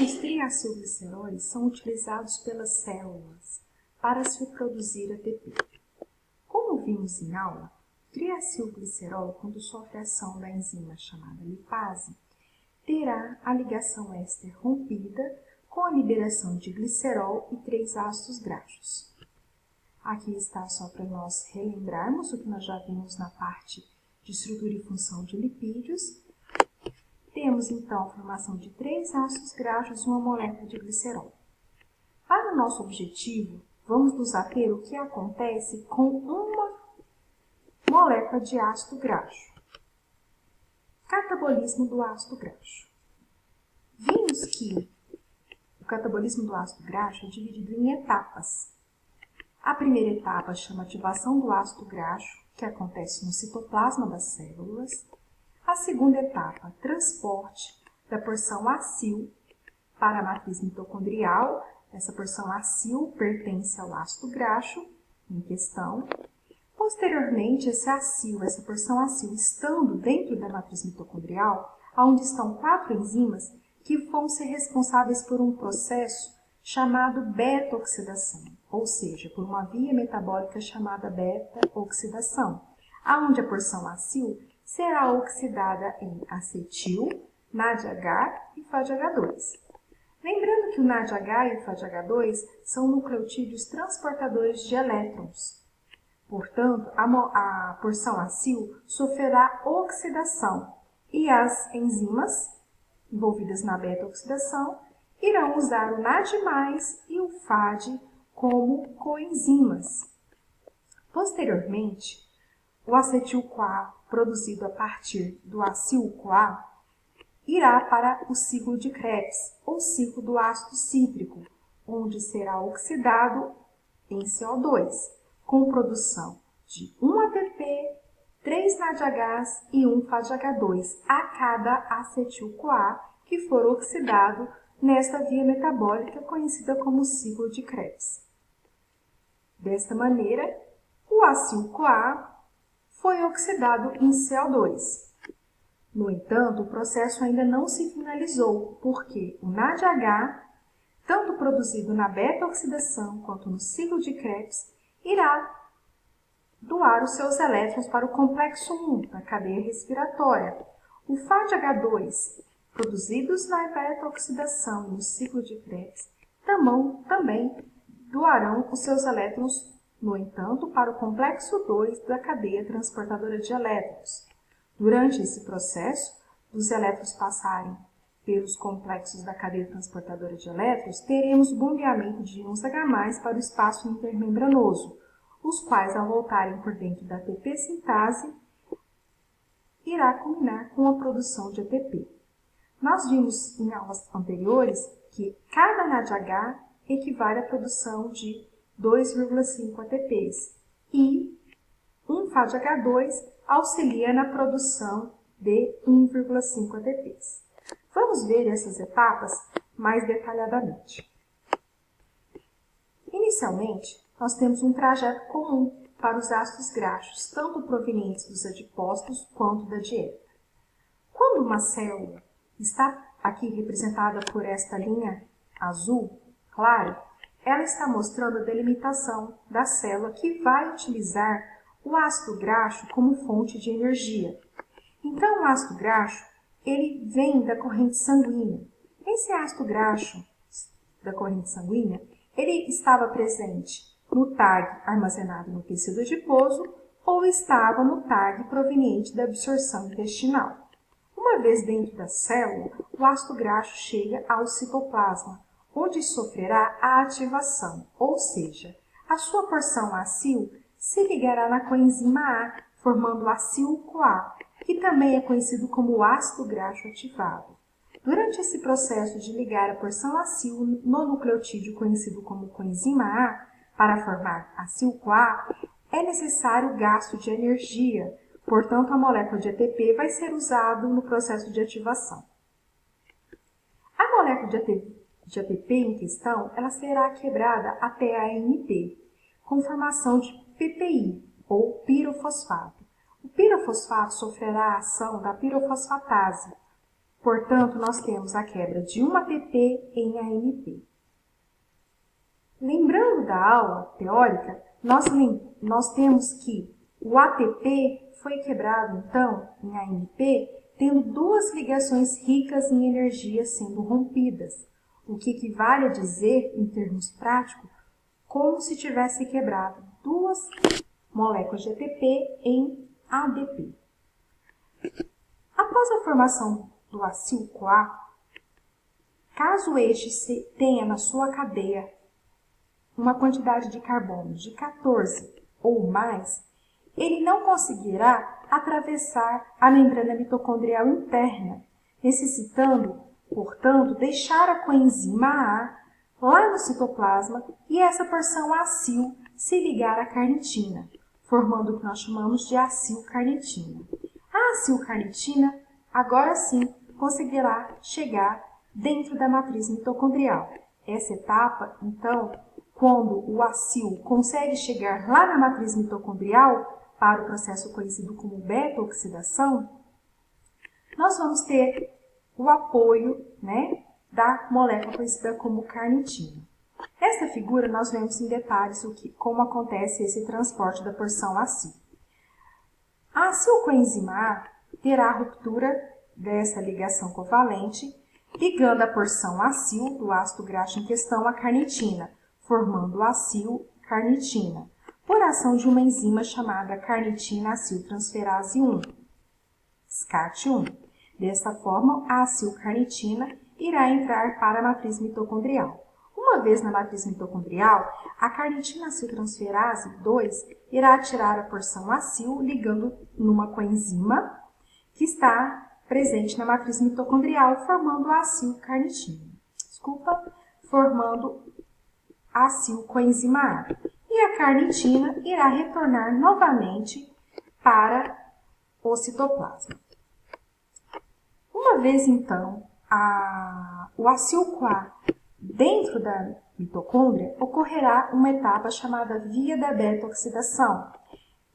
os triacilgliceróis são utilizados pelas células para se produzir ATP. Como vimos em aula, o triacilglicerol, quando sofre ação da enzima chamada lipase, terá a ligação éster rompida com a liberação de glicerol e 3 ácidos graxos. Aqui está só para nós relembrarmos o que nós já vimos na parte de estrutura e função de lipídios. Temos, então, a formação de 3 ácidos graxos e uma molécula de glicerol. Para o nosso objetivo, vamos nos ater ao que acontece com uma molécula de ácido graxo. Catabolismo do ácido graxo. Vimos que o catabolismo do ácido graxo é dividido em etapas. A primeira etapa chama ativação do ácido graxo, que acontece no citoplasma das células. A segunda etapa, transporte da porção acil para a matriz mitocondrial. Essa porção acil pertence ao ácido graxo em questão. Posteriormente, essa porção acil estando dentro da matriz mitocondrial, onde estão 4 enzimas que vão ser responsáveis por um processo chamado beta-oxidação, ou seja, por uma via metabólica chamada beta-oxidação, onde a porção acil será oxidada em acetil, NADH e FADH2. Lembrando que o NADH e o FADH2 são nucleotídeos transportadores de elétrons. Portanto, a porção acil sofrerá oxidação e as enzimas envolvidas na beta-oxidação irão usar o NAD+, e o FAD como coenzimas. Posteriormente, o acetil-CoA, produzido a partir do acil-CoA, irá para o ciclo de Krebs, ou ciclo do ácido cítrico, onde será oxidado em CO2, com produção de 1 ATP, 3 NADHs e 1 FADH2 a cada acetil-CoA que for oxidado nesta via metabólica conhecida como ciclo de Krebs. Desta maneira, o acil-CoA foi oxidado em CO2. No entanto, o processo ainda não se finalizou, porque o NADH, tanto produzido na beta-oxidação quanto no ciclo de Krebs, irá doar os seus elétrons para o complexo 1 da cadeia respiratória. O FADH2, produzidos na beta-oxidação e no ciclo de Krebs, também doarão os seus elétrons, no entanto, para o complexo 2 da cadeia transportadora de elétrons. Durante esse processo, dos elétrons passarem pelos complexos da cadeia transportadora de elétrons, teremos bombeamento de íons H+, para o espaço intermembranoso, os quais, ao voltarem por dentro da ATP sintase, irá culminar com a produção de ATP. Nós vimos em aulas anteriores que cada NADH equivale à produção de 2,5 ATPs e um FADH2 auxilia na produção de 1,5 ATPs. Vamos ver essas etapas mais detalhadamente. Inicialmente, nós temos um trajeto comum para os ácidos graxos, tanto provenientes dos adipócitos quanto da dieta. Quando uma célula está aqui representada por esta linha azul clara, ela está mostrando a delimitação da célula que vai utilizar o ácido graxo como fonte de energia. Então, o ácido graxo, ele vem da corrente sanguínea. Esse ácido graxo da corrente sanguínea, ele estava presente no TAG armazenado no tecido adiposo ou estava no TAG proveniente da absorção intestinal. Uma vez dentro da célula, o ácido graxo chega ao citoplasma, onde sofrerá a ativação, ou seja, a sua porção acil se ligará na coenzima A, formando o acil-CoA, que também é conhecido como ácido graxo ativado. Durante esse processo de ligar a porção acil no nucleotídeo conhecido como coenzima A, para formar acil-CoA, é necessário o gasto de energia, portanto a molécula de ATP vai ser usada no processo de ativação. A molécula de ATP em questão, ela será quebrada até a AMP, com formação de PPI, ou pirofosfato. O pirofosfato sofrerá a ação da pirofosfatase, Portanto, nós temos a quebra de 1 ATP em AMP. Lembrando da aula teórica, nós temos que o ATP foi quebrado, então, em AMP, tendo duas ligações ricas em energia sendo rompidas, o que equivale a dizer, em termos práticos, como se tivesse quebrado duas moléculas de ATP em ADP. Após a formação do acil-CoA, caso este tenha na sua cadeia uma quantidade de carbono de 14 ou mais, ele não conseguirá atravessar a membrana mitocondrial interna, necessitando, portanto, deixar a coenzima A lá no citoplasma e essa porção acil se ligar à carnitina, formando o que nós chamamos de acilcarnitina. A acilcarnitina, agora sim, conseguirá chegar dentro da matriz mitocondrial. Essa etapa, então, quando o acil consegue chegar lá na matriz mitocondrial, para o processo conhecido como beta-oxidação, nós vamos ter o apoio, da molécula conhecida como carnitina. Nesta figura, nós vemos em detalhes como acontece esse transporte da porção acil. A acilcoenzima A terá a ruptura dessa ligação covalente, ligando a porção acil do ácido graxo em questão à carnitina, formando a acilcarnitina, por ação de uma enzima chamada carnitina-aciltransferase 1, SCAT1. Dessa forma, a acilcarnitina irá entrar para a matriz mitocondrial. Uma vez na matriz mitocondrial, a carnitina-aciltransferase 2 irá tirar a porção acil ligando numa coenzima que está presente na matriz mitocondrial, formando a acilcarnitina. Formando a acilcoenzima A. E a carnitina irá retornar novamente para o citoplasma. Uma vez, então, o acil-CoA dentro da mitocôndria, ocorrerá uma etapa chamada via da beta-oxidação.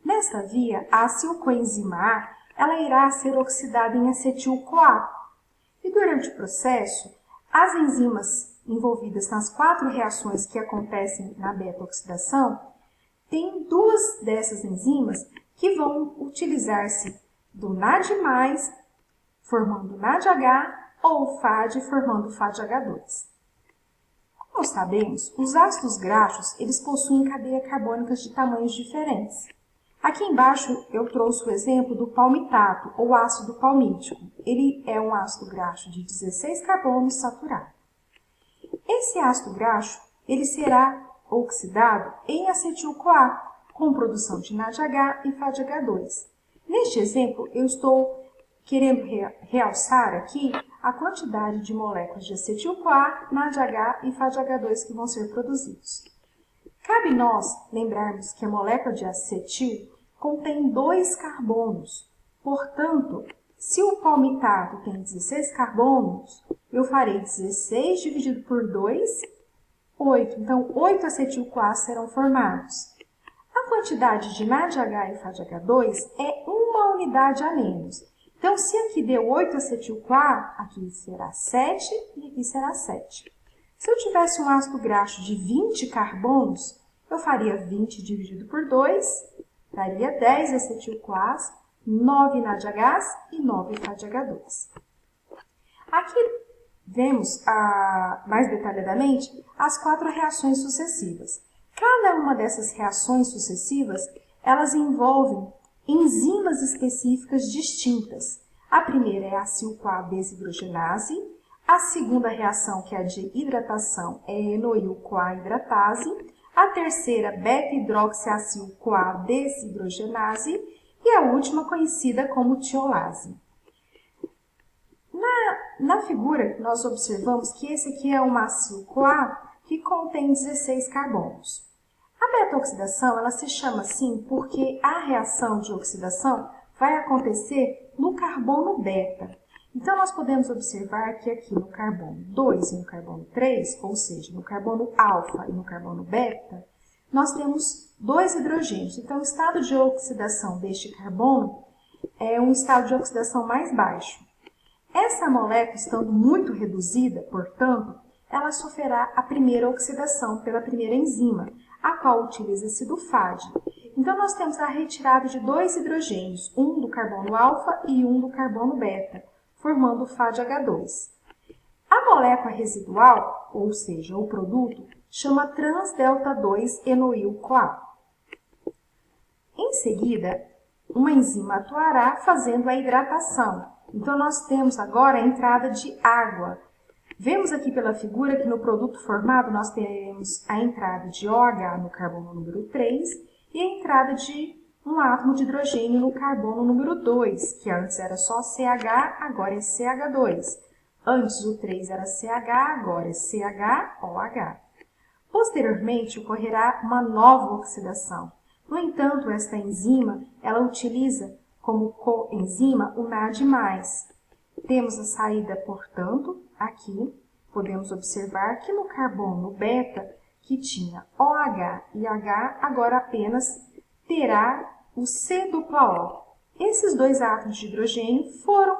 Nesta via, a acilcoenzima A ela irá ser oxidada em acetil-CoA. E durante o processo, as enzimas envolvidas nas 4 reações que acontecem na beta-oxidação, tem duas dessas enzimas que vão utilizar-se do NAD+, formando NADH, ou FAD, formando FADH2. Como sabemos, os ácidos graxos eles possuem cadeias carbônicas de tamanhos diferentes. Aqui embaixo eu trouxe o exemplo do palmitato, ou ácido palmítico. Ele é um ácido graxo de 16 carbonos saturado. Esse ácido graxo ele será oxidado em acetil-CoA, com produção de NADH e FADH2. Neste exemplo, eu estou querendo realçar aqui a quantidade de moléculas de acetil-CoA, NADH e FADH2 que vão ser produzidos. Cabe nós lembrarmos que a molécula de acetil contém 2 carbonos. Portanto, se o palmitato tem 16 carbonos, eu farei 16 dividido por 2, 8. Então, 8 acetil-CoA serão formados. A quantidade de NADH e FADH2 é uma unidade a menos. Então, se aqui deu 8 acetil-CoA, aqui será 7 e aqui será 7. Se eu tivesse um ácido graxo de 20 carbonos, eu faria 20 dividido por 2, daria 10 acetil-CoAs, 9 NADHs e 9 FADH2. Aqui vemos mais detalhadamente as 4 reações sucessivas. Cada uma dessas reações sucessivas, elas envolvem enzimas específicas distintas. A primeira é a acil-CoA desidrogenase, a segunda reação, que é a de hidratação, é a enoil-CoA hidratase, a terceira, beta-hidroxiacil-CoA desidrogenase e a última conhecida como tiolase. Na figura, nós observamos que esse aqui é uma acil-CoA que contém 16 carbonos. A beta-oxidação ela se chama assim porque a reação de oxidação vai acontecer no carbono beta. Então, nós podemos observar que aqui no carbono 2 e no carbono 3, ou seja, no carbono alfa e no carbono beta, nós temos 2 hidrogênios. Então, o estado de oxidação deste carbono é um estado de oxidação mais baixo. Essa molécula, estando muito reduzida, portanto, ela sofrerá a primeira oxidação pela primeira enzima, a qual utiliza-se do FAD. Então, nós temos a retirada de dois hidrogênios, um do carbono alfa e um do carbono beta, formando o FADH2. A molécula residual, ou seja, o produto, chama trans-delta-2-enoil-CoA. Em seguida, uma enzima atuará fazendo a hidratação. Então, nós temos agora a entrada de água. Vemos aqui pela figura que no produto formado nós teremos a entrada de OH no carbono número 3 e a entrada de um átomo de hidrogênio no carbono número 2, que antes era só CH, agora é CH2. Antes o 3 era CH, agora é CHOH. Posteriormente, ocorrerá uma nova oxidação. No entanto, esta enzima, ela utiliza como coenzima o NAD+. Temos a saída, portanto, aqui, podemos observar que no carbono beta, que tinha OH e H, agora apenas terá o C-O. Esses dois átomos de hidrogênio foram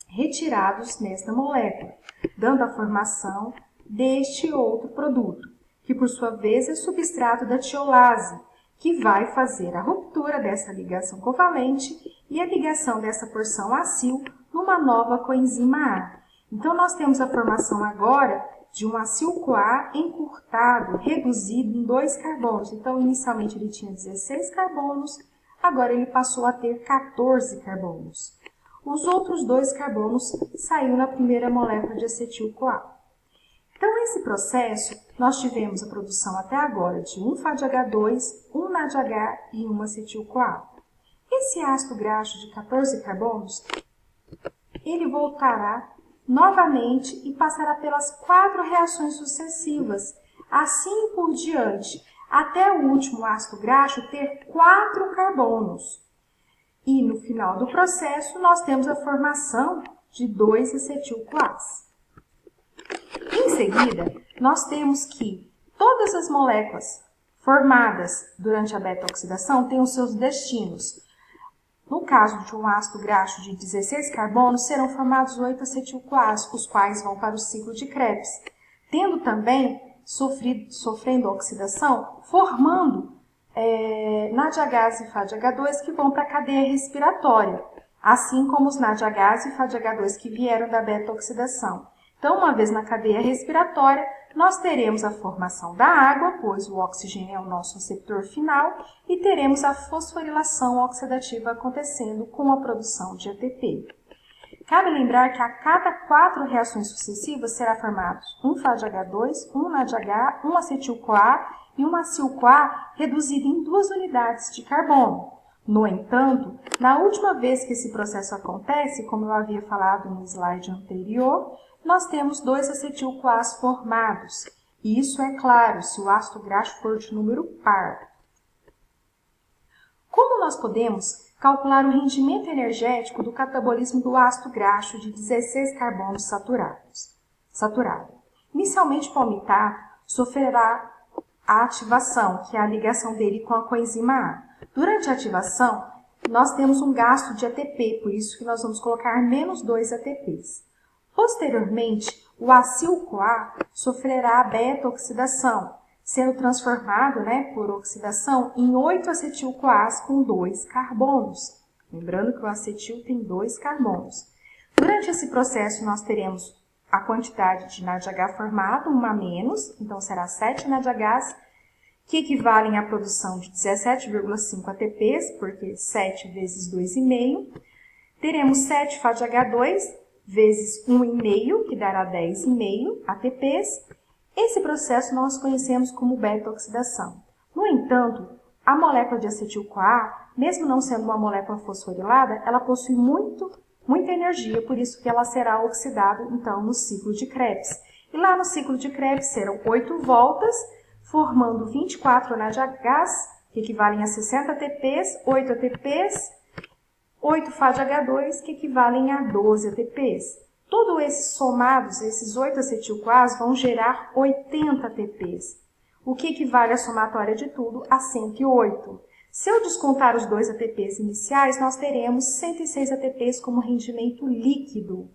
retirados nesta molécula, dando a formação deste outro produto, que por sua vez é substrato da tiolase, que vai fazer a ruptura dessa ligação covalente e a ligação dessa porção acil numa nova coenzima A. Então, nós temos a formação agora de um acil-CoA encurtado, reduzido em 2 carbonos. Então, inicialmente ele tinha 16 carbonos, agora ele passou a ter 14 carbonos. Os outros 2 carbonos saíram na primeira molécula de acetil-CoA. Então, nesse processo, nós tivemos a produção até agora de um FADH2, um NADH e um acetil-CoA. Esse ácido graxo de 14 carbonos, ele voltará novamente e passará pelas 4 reações sucessivas, assim por diante, até o último ácido graxo ter 4 carbonos. E no final do processo, nós temos a formação de 2 acetil-CoAs. Em seguida, nós temos que todas as moléculas formadas durante a beta-oxidação têm os seus destinos. No caso de um ácido graxo de 16 carbonos, serão formados 8 acetil-CoAs, os quais vão para o ciclo de Krebs, tendo também sofrendo oxidação, formando NADHs e FADH2 que vão para a cadeia respiratória, assim como os NADHs e FADH2 que vieram da beta-oxidação. Então, uma vez na cadeia respiratória, nós teremos a formação da água, pois o oxigênio é o nosso receptor final, e teremos a fosforilação oxidativa acontecendo com a produção de ATP. Cabe lembrar que a cada 4 reações sucessivas será formado um FADH2, um NADH, um acetil-CoA e um acil-CoA reduzido em 2 unidades de carbono. No entanto, na última vez que esse processo acontece, como eu havia falado no slide anterior, nós temos 2 acetil-CoAs formados. E isso é claro se o ácido graxo for de número par. Como nós podemos calcular o rendimento energético do catabolismo do ácido graxo de 16 carbonos saturado? Inicialmente, o palmitato sofrerá a ativação, que é a ligação dele com a coenzima A. Durante a ativação, nós temos um gasto de ATP, por isso que nós vamos colocar menos 2 ATPs. Posteriormente, o acil-CoA sofrerá a beta-oxidação, sendo transformado por oxidação em 8 acetil-CoAs com 2 carbonos. Lembrando que o acetil tem 2 carbonos. Durante esse processo, nós teremos a quantidade de NADH formado, uma a menos, então será 7 NADHs, que equivalem à produção de 17,5 ATPs, porque 7 vezes 2,5. Teremos 7 FADH2 vezes 1,5, que dará 10,5 ATPs. Esse processo nós conhecemos como beta-oxidação. No entanto, a molécula de acetil-CoA, mesmo não sendo uma molécula fosforilada, ela possui muita energia, por isso que ela será oxidada, então, no ciclo de Krebs. E lá no ciclo de Krebs serão 8 voltas, formando 24 NADHs, que equivalem a 60 ATPs, 8 ATPs, 8 FADH2, que equivalem a 12 ATPs. Todos esses somados, esses 8 acetil-CoAs, vão gerar 80 ATPs, o que equivale à somatória de tudo a 108. Se eu descontar os 2 ATPs iniciais, nós teremos 106 ATPs como rendimento líquido